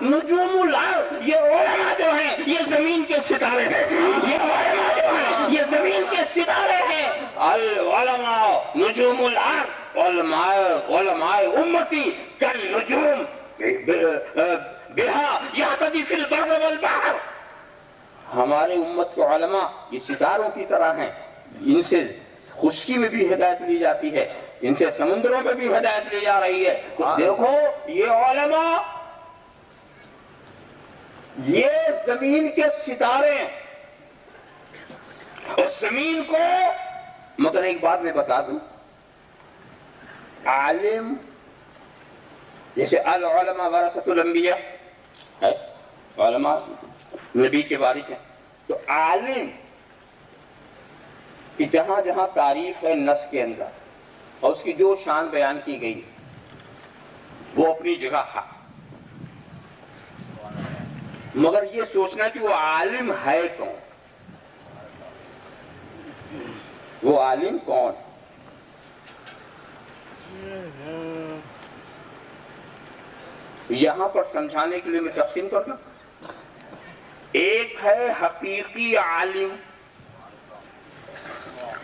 نجوم الارض، یہ علماء جو ہیں یہ زمین کے ستارے ہیں، یہ علماء جو ہیں یہ زمین کے ستارے ہیں۔ العلماء نجوم الارض، علماء امتی کالنجوم بہا یہتدی فی البر والبحر۔ ہمارے امت کے علماء یہ ستاروں کی طرح ہیں، ان سے خشکی میں بھی ہدایت لی جاتی ہے، ان سے سمندروں میں بھی ہدایت لی جا رہی ہے۔ تو دیکھو یہ علماء یہ زمین کے ستارے ہیں، اور زمین کو مگر ایک بات میں بتا دوں، عالم جیسے العلماء ورثۃ الانبیاء ہے، علماء نبی کے وارث ہیں، تو عالم کہ جہاں جہاں تعریف ہے نص کے اندر اور اس کی جو شان بیان کی گئی وہ اپنی جگہ حق، مگر یہ سوچنا کہ وہ عالم ہے کون، وہ عالم کون؟ یہاں پر سمجھانے کے لیے میں تقسیم کرنا، ایک ہے حقیقی عالم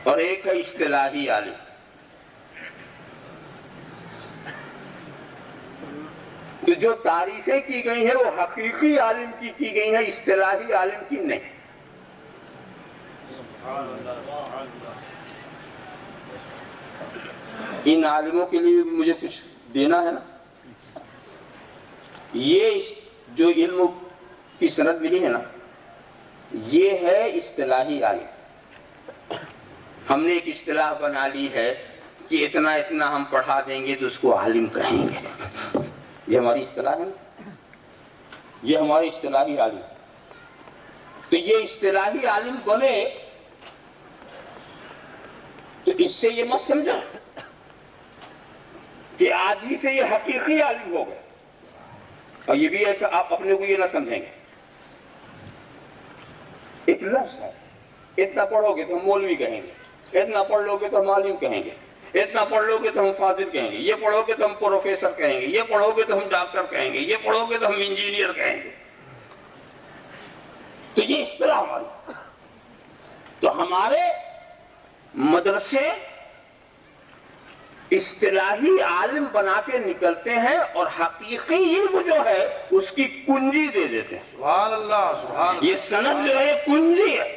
اور ایک ہے اصطلاحی عالم۔ تو جو تعریفیں کی گئی ہیں وہ حقیقی عالم کی گئی ہیں، اصطلاحی عالم کی نہیں۔ ان عالموں کے لیے مجھے کچھ دینا ہے نا، یہ جو علم کی سند ملی ہے نا یہ ہے اصطلاحی عالم۔ ہم نے ایک اصطلاح بنا لی ہے کہ اتنا اتنا ہم پڑھا دیں گے تو اس کو عالم کہیں گے، یہ ہماری اصطلاح ہے، یہ ہماری اصطلاحی عالم۔ تو یہ اصطلاحی عالم بنے تو اس سے یہ مت سمجھو کہ آج ہی سے یہ حقیقی عالم ہو گئے، اور یہ بھی ہے کہ آپ اپنے کو یہ نہ سمجھیں گے۔ ایک لفظ ہے، اتنا پڑھو گے تو ہم مولوی کہیں گے، اتنا پڑھ لو گے تو ہم عالم کہیں گے، اتنا پڑھ لو گے تو ہم فاضل کہیں گے، یہ پڑھو گے تو ہم پروفیسر کہیں گے، یہ پڑھو گے تو ہم ڈاکٹر کہیں گے، یہ پڑھو گے تو ہم انجینئر کہیں گے۔ تو یہ اصطلاح ہماری، تو ہمارے مدرسے اصطلاحی عالم بنا کے نکلتے ہیں اور حقیقی علم جو ہے اس کی کنجی دے دیتے ہیں۔ سبحان اللہ، سبحان اللہ۔ یہ سند جو ہے کنجی ہے،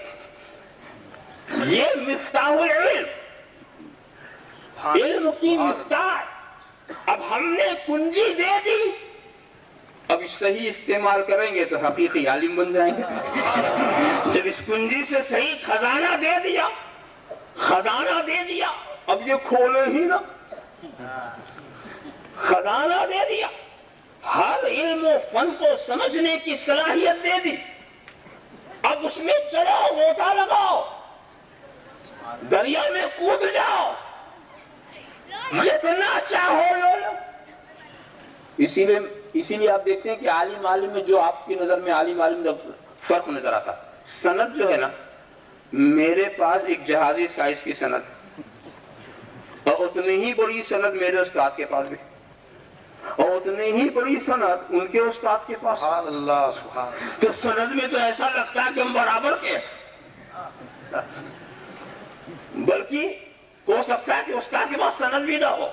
یہ مفتاح العلم، علم کی مفتاح۔ اب ہم نے کنجی دے دی، اب اس صحیح استعمال کریں گے تو حقیقی عالم بن جائیں گے۔ جب اس کنجی سے صحیح خزانہ دے دیا، خزانہ دے دیا، اب یہ کھولے ہی نا، خزانہ دے دیا، ہر علم و فن کو سمجھنے کی صلاحیت دے دی، اب اس میں چلو، غوطہ لگاؤ، دریا میں کود جاؤ، جتنا چاہو لو لو۔ اسی لیے آپ دیکھتے ہیں کہ عالم میں جو آپ کی نظر میں عالم فرق نظر آتا، سند جو ہے نا، میرے پاس ایک جہازی سائز کی سند اور اتنی ہی بڑی سند میرے استاد کے پاس بھی، اور اتنی ہی بڑی سند ان کے استاد کے پاس۔ سبحان اللہ، سبحان اللہ۔ تو سند میں تو ایسا لگتا ہے کہ ہم برابر کے، بلکہ ہو سکتا ہے کہ استاد کے پاس سند بھی نہ ہو،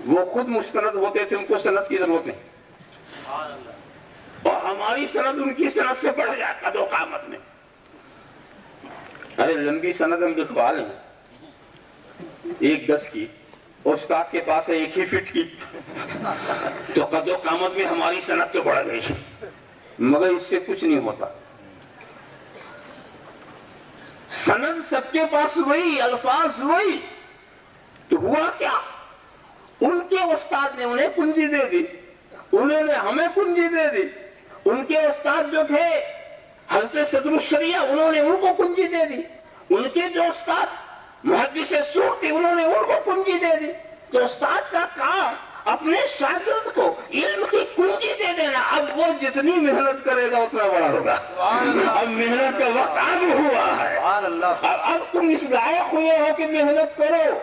وہ خود مستند ہوتے تھے، ان کو سند کی ضرورت نہیں، اور ہماری سند ان کی سند سے بڑھ جاتا دو قامت میں۔ ارے لمبی سند ہم لکھوا لیں 1 کی، استاد کے پاس ہے 1 فٹ کی، تو قد و قامت میں ہماری سند تو بڑھ گئی، مگر اس سے کچھ نہیں ہوتا۔ سند سب کے پاس وہی، الفاظ وہی، تو ہوا کیا؟ ان کے استاد نے انہیں کنجی دے دی، انہوں نے ہمیں کنجی دے دی۔ ان کے استاد جو تھے حضرت صدر الشریعہ، انہوں نے ان کو کنجی دے دی۔ ان کے جو استاد محدث سوق تھے، انہوں نے ان کو کنجی دے دی۔ تو استاد کا کام اپنے شاگرد کو علم کی کنجی دے دینا، اب وہ جتنی محنت کرے گا اتنا بڑا ہوگا۔ اب محنت کا وقت آگے ہوا ہے، اب تم اس لائق ہوئے ہو کہ محنت کرو،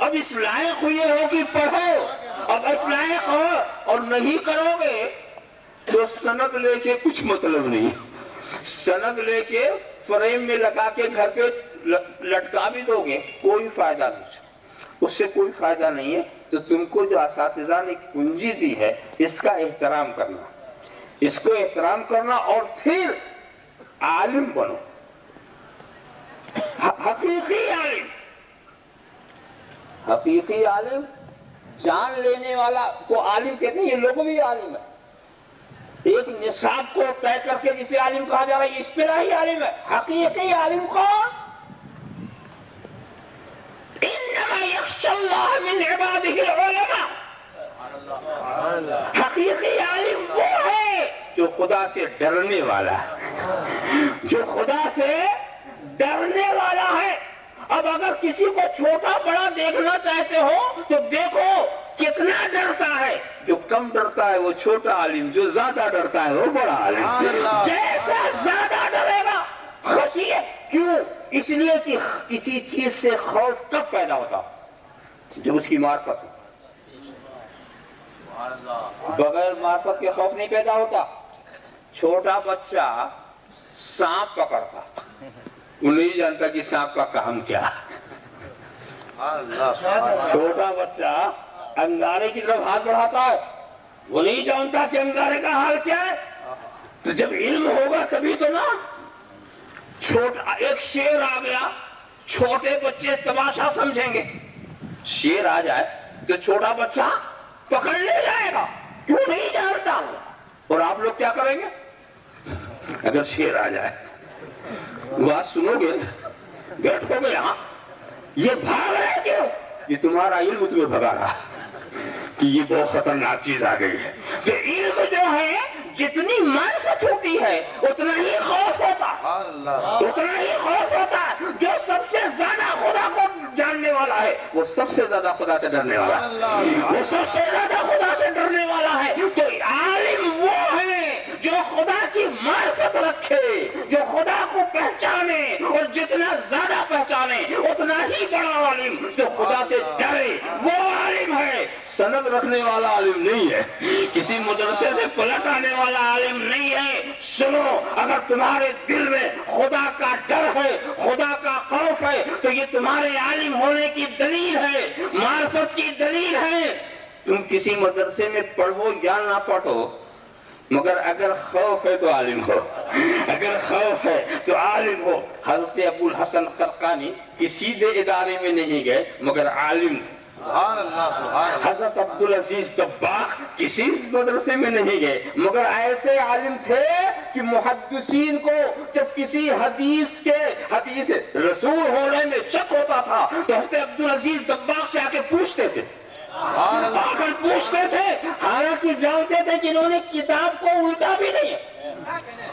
اب اس لائق ہوئے ہو کہ پڑھو، اب اس لائق ہو اور نہیں کرو گے تو سند لے کے کچھ مطلب نہیں. سند لے کے فریم میں لگا کے گھر پہ لٹکا بھی دو گے کوئی فائدہ نہیں, اس سے کوئی فائدہ نہیں ہے. تو تم کو جو اساتذہ نے کنجی دی ہے اس کا احترام کرنا, اس کو احترام کرنا اور پھر عالم بنو, حقیقی عالم. حقیقی عالم جان لینے والا کو عالم کہتے ہیں. یہ لوگ بھی عالم ہے. ایک نصاب کو طے کر کے جسے عالم کہا جا رہا ہے اصطلاحی عالم ہے. حقیقی عالم کون؟ انما یخشی اللہ من عبادہ العلماء. حقیقی عالم وہ ہے جو خدا سے ڈرنے والا ہے, جو خدا سے ڈرنے والا ہے. اب اگر کسی کو چھوٹا بڑا دیکھنا چاہتے ہو تو دیکھو کتنا ڈرتا ہے. جو کم ڈرتا ہے وہ چھوٹا عالم, جو زیادہ ڈرتا ہے وہ بڑا عالم. جیسا زیادہ ڈرے گا خشیت. کیوں؟ اس لیے کہ کسی چیز سے خوف کب پیدا ہوتا جب اس کی معرفت ہو. بغیر معرفت کے خوف نہیں پیدا ہوتا. چھوٹا بچہ سانپ پکڑتا, وہ نہیں جانتا کہ سانپ کا کام کیا. چھوٹا بچہ انگارے کی طرف ہاتھ بڑھاتا ہے, وہ نہیں جانتا کہ انگارے کا حال کیا ہے. تو جب علم ہوگا تبھی تو نا. چھوٹا ایک شیر آ گیا, چھوٹے بچے تماشا سمجھیں گے. شیر آ جائے تو چھوٹا بچہ پکڑ لے جائے گا, کیوں نہیں جانتا. اور آپ لوگ کیا کریں گے اگر شیر آ جائے؟ بات سنو گے, بیٹھو گے یہاں, یہ بھاگ رہے کیوں؟ یہ تمہارا علم تمہیں بھگا رہا کہ یہ بہت خطرناک چیز آ گئی ہے. کہ علم جو ہے جتنی معرفت ہوتی ہے اتنا ہی خوف ہوتا ہے, اتنا ہی خوف ہوتا ہے. جو سب سے زیادہ خدا کو جاننے والا ہے وہ سب سے زیادہ خدا سے ڈرنے والا ہے, وہ سب سے زیادہ خدا سے ڈرنے والا ہے. تو عالم وہ ہے جو خدا کی معرفت رکھے, جو خدا کو پہچانے, اور جتنا زیادہ پہچانے اتنا ہی بڑا عالم. جو خدا سے ڈرے وہ عالم ہے. سند رکھنے والا عالم نہیں ہے, کسی مدرسے سے پلٹ آنے والا عالم نہیں ہے. سنو, اگر تمہارے دل میں خدا کا ڈر ہے, خدا کا خوف ہے, تو یہ تمہارے عالم ہونے کی دلیل ہے, معرفت کی دلیل ہے. تم کسی مدرسے میں پڑھو یا نہ پڑھو, مگر اگر خوف ہے تو عالم ہو, اگر خوف ہے تو عالم ہو. حضرت ابو الحسن قرقانی کسی بھی ادارے میں نہیں گئے مگر عالم. حضرت عبدالعزیز دباغ کسی مدرسے میں نہیں گئے مگر ایسے عالم تھے کہ محدثین کو جب کسی حدیث رسول ہونے میں شک ہوتا تھا تو حضرت عبدالعزیز دباغ سے آ کے پوچھتے تھے, آ کر پوچھتے تھے, حالانکہ جانتے تھے کہ انہوں نے کتاب کو الٹا بھی نہیں,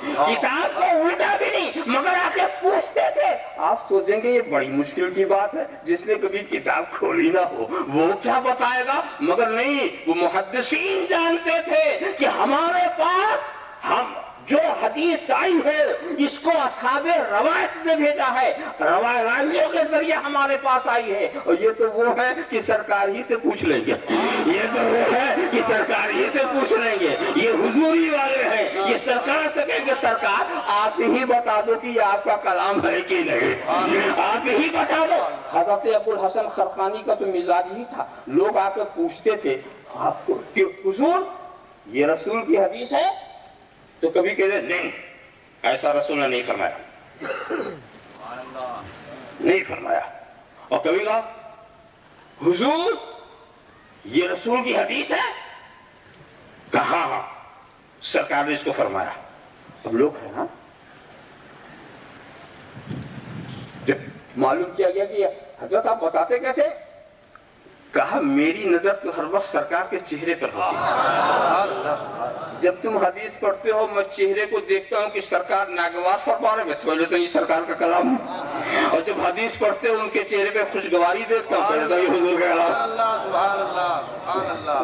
کتاب کو الٹا بھی نہیں, مگر آ کے پوچھتے تھے. آپ سوچیں گے یہ بڑی مشکل کی بات ہے, جس نے کبھی کتاب کھولی نہ ہو وہ کیا بتائے گا. مگر نہیں, وہ محدثین جانتے تھے کہ ہمارے پاس ہم جو حدیث آئی ہے اس کو اصحاب روایت نے بھیجا ہے, راویوں کے ذریعے ہمارے پاس آئی ہے. اور یہ تو وہ ہے کہ سرکار ہی سے پوچھ لیں گے, یہ تو وہ ہے کہ سرکار ہی سے پوچھ لیں گے. یہ حضوری والے ہیں, یہ سرکار سے کہیں گے سرکار آپ ہی بتا دو کہ یہ آپ کا کلام ہے کہ نہیں, آپ ہی بتا دو. حضرت ابو الحسن خرقانی کا تو مزاج ہی تھا, لوگ آ کے پوچھتے تھے آپ کو کہ حضور یہ رسول کی حدیث ہے, تو کبھی کہتے نہیں ایسا رسول نے نہیں فرمایا, نہیں فرمایا. اور کبھی کہا حضور یہ رسول کی حدیث ہے, کہا ہاں سرکار نے اس کو فرمایا. اب لوگ ہیں نا, جب معلوم کیا گیا کہ حضرت آپ بتاتے کیسے, کہا میری نظر تو ہر وقت سرکار کے چہرے پر ہوتی ہے. جب تم حدیث پڑھتے ہو میں چہرے کو دیکھتا ہوں کہ سرکار ناگوار فرما رہے, بس پہلے تو یہ سرکار کا کلام ہے. اور جب حدیث پڑھتے ہو ان کے چہرے پہ خوشگواری دیکھتا ہوں, پہلے تو یہ حضور کا کلام,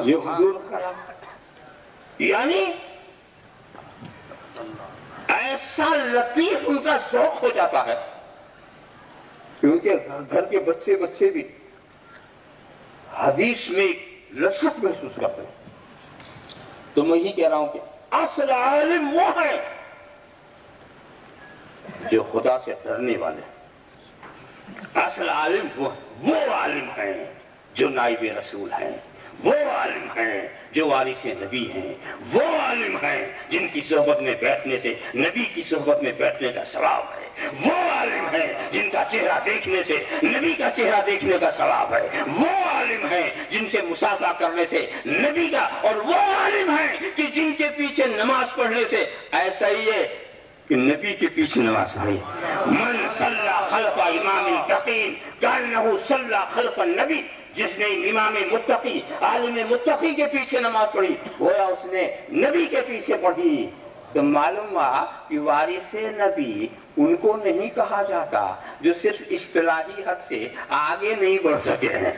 یہ حضور کا کلام. یعنی ایسا لطیف ان کا ذوق ہو جاتا ہے, کیونکہ گھر کے بچے بھی حدیث میں لذت محسوس کرتے ہیں. تو میں ہی کہہ رہا ہوں کہ اصل عالم وہ ہے جو خدا سے ڈرنے والے. اصل عالم وہ عالم ہیں جو نائب رسول ہیں، وہ عالم ہیں جو وارث نبی ہیں، وہ عالم ہیں جن کی صحبت میں بیٹھنے سے نبی کی صحبت میں بیٹھنے کا ثواب ہے، وہ عالم ہیں جن کا چہرہ دیکھنے سے نبی کا چہرہ دیکھنے کا ثواب ہے، وہ عالم ہیں جن سے مصافحہ کرنے سے نبی کا، اور وہ عالم ہیں کہ جن کے پیچھے نماز پڑھنے سے ایسا ہی ہے کہ نبی کے پیچھے نماز پڑھی. من صلی خلف امام تقی کانہ صلی خلف النبی، جس نے امام متقی عالم متقی کے پیچھے نماز پڑھی گویا اس نے نبی کے پیچھے پڑھی. تو معلوم ہوا کہ وارث نبی ان کو نہیں کہا جاتا جو صرف اصطلاحی حد سے آگے نہیں بڑھ سکے ہیں،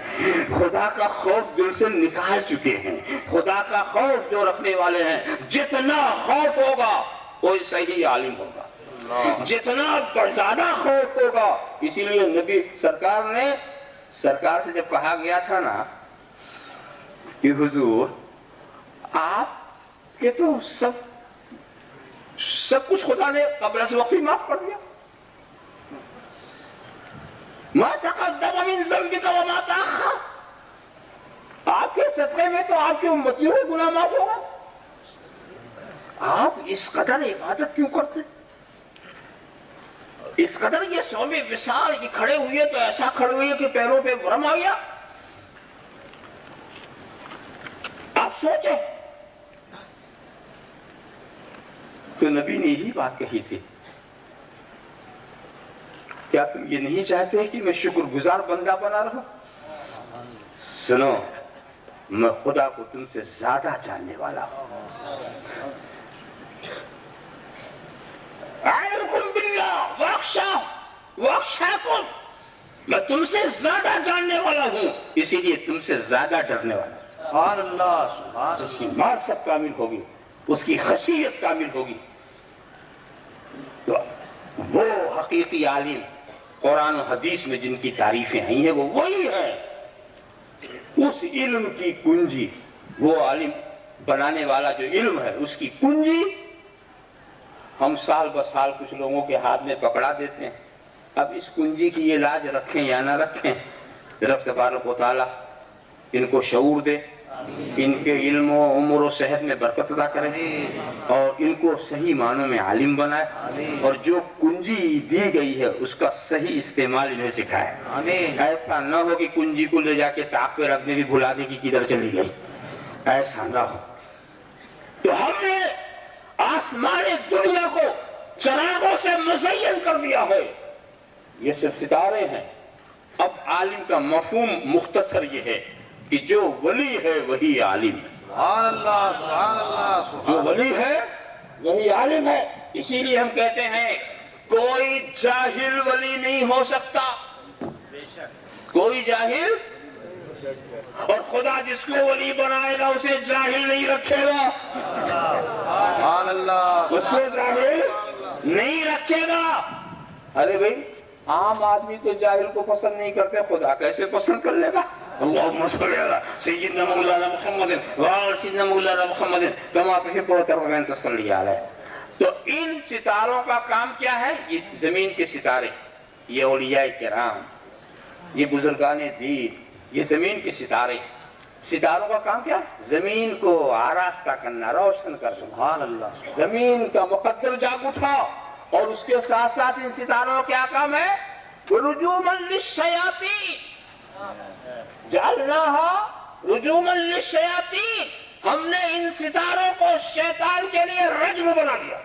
خدا کا خوف دل سے نکال چکے ہیں، خدا کا خوف جو رکھنے والے ہیں. جتنا خوف ہوگا کوئی صحیح عالم ہوگا، جتنا زیادہ خوف ہوگا. اسی لیے نبی سرکار سے جب کہا گیا تھا نا کہ حضور آپ کے تو سب کچھ خدا نے قبل از وقت معاف کر دیا، ما تقدم من ذنبک وما تأخر، آپ کے صدقے میں تو آپ کے امتیوں کے گناہ معاف ہوگا. آپ اس قدر عبادت کیوں کرتے، اس قدر یہ صوم وصال کی کھڑے ہوئے تو ایسا کھڑے ہوئے کہ پیروں پہ ورم آ گیا. آپ سوچیں تو نبی نے یہی بات کہی تھی، کیا تم یہ نہیں چاہتے کہ میں شکر گزار بندہ بنا رہوں؟ سنو، میں خدا کو تم سے زیادہ جاننے والا ہوں. اعلمکم باللہ واخشاکم، میں تم سے زیادہ جاننے والا ہوں، اسی لیے تم سے زیادہ ڈرنے والا ہوں. سبحان اللہ. اس کی معرفت کامل ہوگی، اس کی خشیت کامل ہوگی تو وہ حقیقی عالم قرآن و حدیث میں جن کی تعریفیں آئی ہیں وہ وہی ہے. اس علم کی کنجی، وہ عالم بنانے والا جو علم ہے اس کی کنجی ہم سال بسال کچھ لوگوں کے ہاتھ میں پکڑا دیتے ہیں. اب اس کنجی کی یہ لاج رکھیں یا نہ رکھیں، رب تبارک و تعالیٰ ان کو شعور دے، ان کے علم و عمر و صحت میں برکت عطا کرے اور ان کو صحیح معنوں میں عالم بنائے، اور جو کنجی دی گئی ہے اس کا صحیح استعمال انہیں سکھائے. ایسا نہ ہو کہ کنجی کو لے جا کے طاق پہ رکھنے بھی بھلا دے کہ کدھر چلی گئی، ایسا نہ ہو. تو ہم نے آسمان دنیا کو چراغوں سے مزین کر دیا ہے، یہ صرف ستارے ہیں. اب عالم کا مفہوم مختصر یہ ہے کہ جو ولی ہے وہی عالم ہے. سبحان اللہ سبحان اللہ. جو ولی ہے وہی عالم ہے. اسی لیے ہم کہتے ہیں کوئی جاہل ولی نہیں ہو سکتا، کوئی جاہل، اور خدا جس کو ولی بنائے گا اسے جاہل نہیں رکھے گا. سبحان اللہ. اس کو جاہل نہیں رکھے گا. ارے بھائی عام آدمی تو جاہل کو پسند نہیں کرتے، خدا کیسے پسند کر لے گا؟ اللہم صلی علی سیدنا مولانا محمد وعلی سیدنا مولانا محمد کما تحب و ترضى ان تصلی علیہ. تو ان ستاروں کا کام کیا ہے؟ یہ زمین کے ستارے، یہ اولیاء کرام، یہ بزرگان دین، یہ زمین کے ستارے. ستاروں کا کام کیا؟ زمین کو آراستہ کرنا، روشن کر. سبحان اللہ. زمین کا مقدر جاگ اٹھا، اور اس کے ساتھ ساتھ ان ستاروں کا کیا کام ہے؟ رجوما للشیاطین، جعلناها رجوما للشیاطین، ہم نے ان ستاروں کو شیطان کے لیے رجم بنا دیا.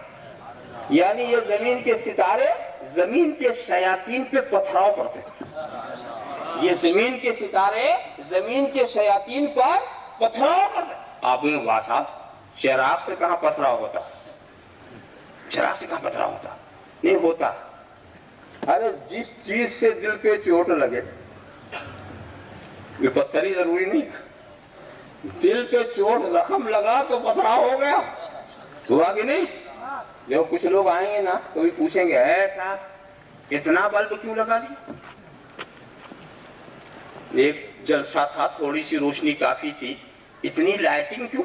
یعنی یہ زمین کے ستارے زمین کے شیاطین پہ پتھراؤ کرتے ہیں. یہ زمین کے ستارے زمین کے شیاطین پر پتھراؤ کرتے ہیں. آپ نے کہا صاحب چراغ سے کہاں پتھراؤ ہوتا؟ چراغ سے کہاں پتھراؤ ہوتا؟ نہیں ہوتا. ارے جس چیز سے دل پہ چوٹ لگے یہ پتھر ہی ضروری نہیں. دل پہ چوٹ زخم لگا تو پتھراؤ ہو گیا، ہوا کہ نہیں؟ جب کچھ لوگ آئیں گے نا تو بھی پوچھیں گے ایسا اتنا بلب کیوں لگا دی؟ ایک جلسہ تھا، تھوڑی سی روشنی کافی تھی، اتنی لائٹنگ کیوں؟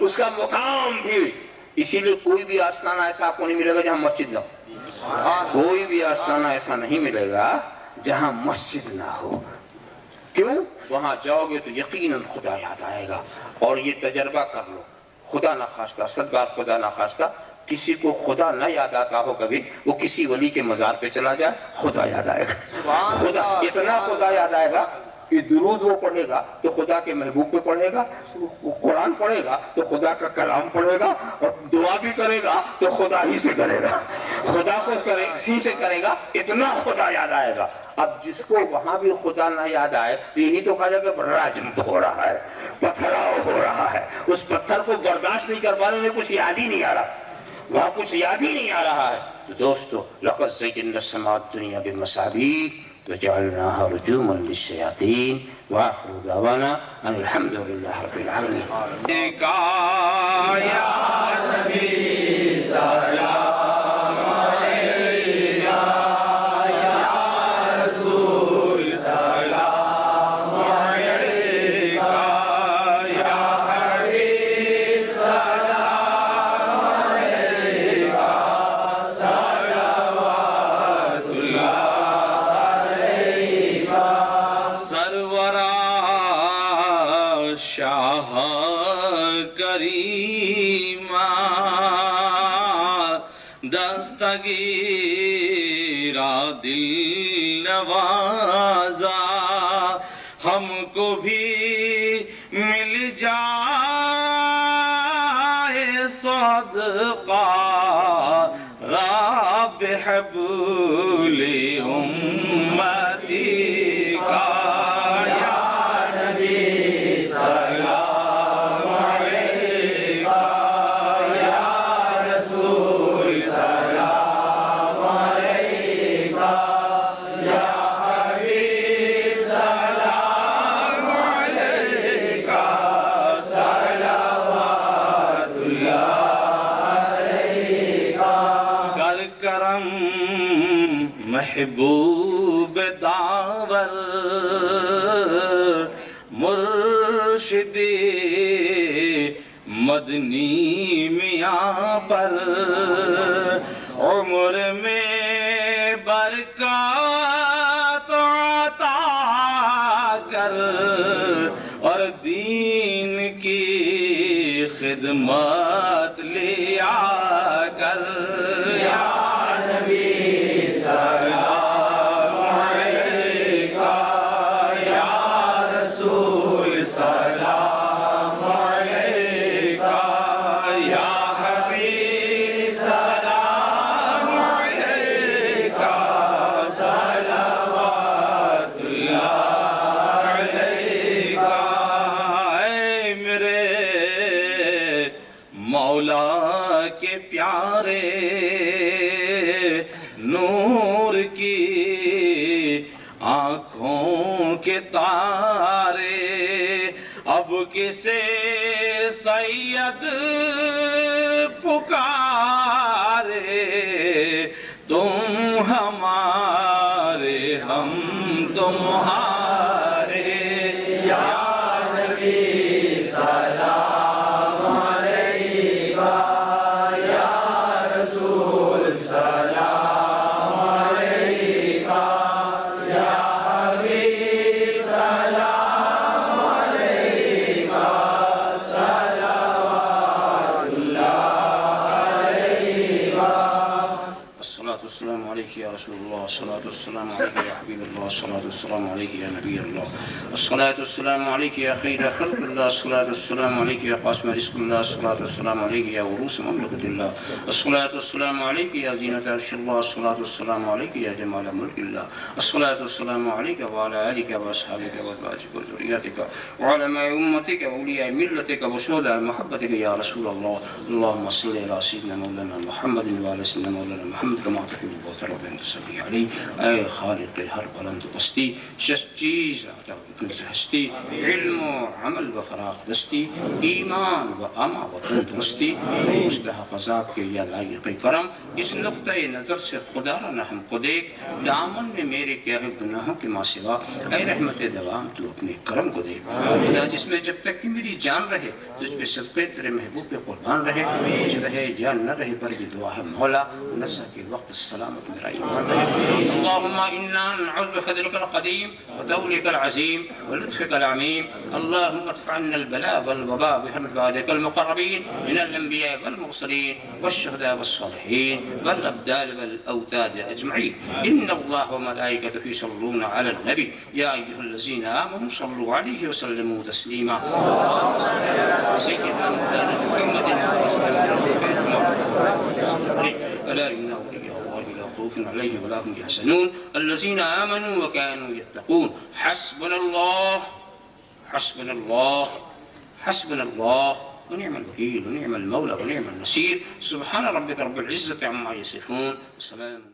اس کا مقام بھی. اسی لیے کوئی بھی آستانہ ایسا آپ کو نہیں ملے گا جہاں مسجد نہ ہو. کوئی بھی آستانہ ایسا نہیں ملے گا جہاں مسجد نہ ہو. کیوں؟ وہاں جاؤ گے تو یقیناً خدا یاد آئے گا. اور یہ تجربہ کر لو، خدا نخواستہ، صدقہ خدا نخواستہ کسی کو خدا نہ یاد آتا ہو کبھی، وہ کسی ولی کے مزار پہ چلا جائے، خدا یاد آئے گا. خدا اتنا خدا یاد آئے گا کہ درود وہ پڑھے گا تو خدا کے محبوب پہ پڑھے گا، وہ قرآن پڑھے گا تو خدا کا کلام پڑھے گا، اور دعا بھی کرے گا تو خدا ہی سے کرے گا، خدا کو اسی سے کرے گا. اتنا خدا یاد آئے گا. اب جس کو وہاں بھی خدا نہ یاد آئے تو یہی تو کہا جائے کہ راجم ہو رہا ہے، پتھراؤ ہو رہا ہے. اس پتھر کو برداشت نہیں کر پا رہے، کچھ یاد ہی نہیں آ رہا، وہاں کچھ یاد ہی نہیں آ رہا ہے. تو دوستو، لقد زینا السماء الدنیا بمصابیح وجعلناها رجوما للشیاطین وآخر دعوانا ان الحمد للہ رب العالمین. یا نبی سلام علیکہ، یا رسول سلام علیکہ، یا حبیب سلام علیکہ، صلوات اللہ شاہ کریمہ دستگیرہ دل نوازا، ہم کو بھی مل جائے صدقہ رب حبل امتی کا. محبوب داور مرشدی مدنی میاں پر عمر میں برکات عطا کر اور دین کی خدمت لیا کر. یا نبی سلام علیکہ، یا رسول سلام علیکہ، یا حبیب سلام علیکہ، صلوات اللہ علیکہ. اے میرے مولا کے پیارے نور کی آنکھوں کے تارے، اب کسے سید پکارے، تم ہمارے ہم تمہارے. یا نبی سلام علیکہ، یا رسول سلام علیکہ، یا حبیب سلام علیکہ، صلوات اللہ علیکہ. الصلاة والسلام علیکہ یا رسول اللہ، الصلاة والسلام علیکہ یا حبیب اللہ، الصلاة والسلام علیکہ یا نبی اللہ، الصلاة والسلام علیکہ یا خیر خلق اللہ، الصلاة والسلام علیکہ یا قاسم رزق اللہ، الصلاة والسلام علیکہ یا عروس مملکت اللہ، الصلاة والسلام علیکہ یا زینت عرش اللہ، الصلاة والسلام علیکہ یا جمال ملک اللہ، الصلاة والسلام علیکہ وعلی آلک واصحابک وازواجک وذریتک وعلی مع امتک واولیاء ملتک وشہداء محبتک یا رسول اللہ. اللهم صل علی سیدنا مولانا محمد وعلی سیدنا مولانا محمد كما تحب وترضى. محمد صلی علیہ. اے خالق ہر بلند بستی، شش چیز عطا کنز ہستی، علم و عمل و فراغ دستی، ایمان و اما و تندرستی، مستحق کے یا لائق کرم. اس نقطۂ نظر سے خدا را نہ ہم کو دیکھ، دامن میں میرے کیا ہے گناہوں کے ماں سوا. اے رحمت دوام تو اپنے کرم کو دیکھ. خدا جس میں جب تک کہ میری جان رہے تجھ پہ صدقے تیرے محبوب پہ قربان رہے، کچھ رہے جان نہ رہے پر یہ دعا ہے مولا نزہ کے وقت سلامت میرا ایمان رہے. اللہم انا نعوذ بفضلک القدیم وطولک العظیم ولطفک العمیم. اللہم ادفع عنا البلاء والوباء بحرمة عبادك المقربين من الانبیاء والمرسلین والشهداء والصالحین والابدال والاوتاد اجمعین. ان اللہ وملائکته يصلون على النبی یا ایها الذین آمنوا صلوا علیہ وسلموا تسلیما. سيدنا مولانا محمد ألا إن أولياء الله لا خوف عليهم ولا هم يحزنون الذين آمنوا وكانوا يتقون. حسبنا الله حسبنا الله حسبنا الله ونعم الوكيل ونعم المولى ونعم النصير. سبحان ربك رب العزة عما يصفون. السلام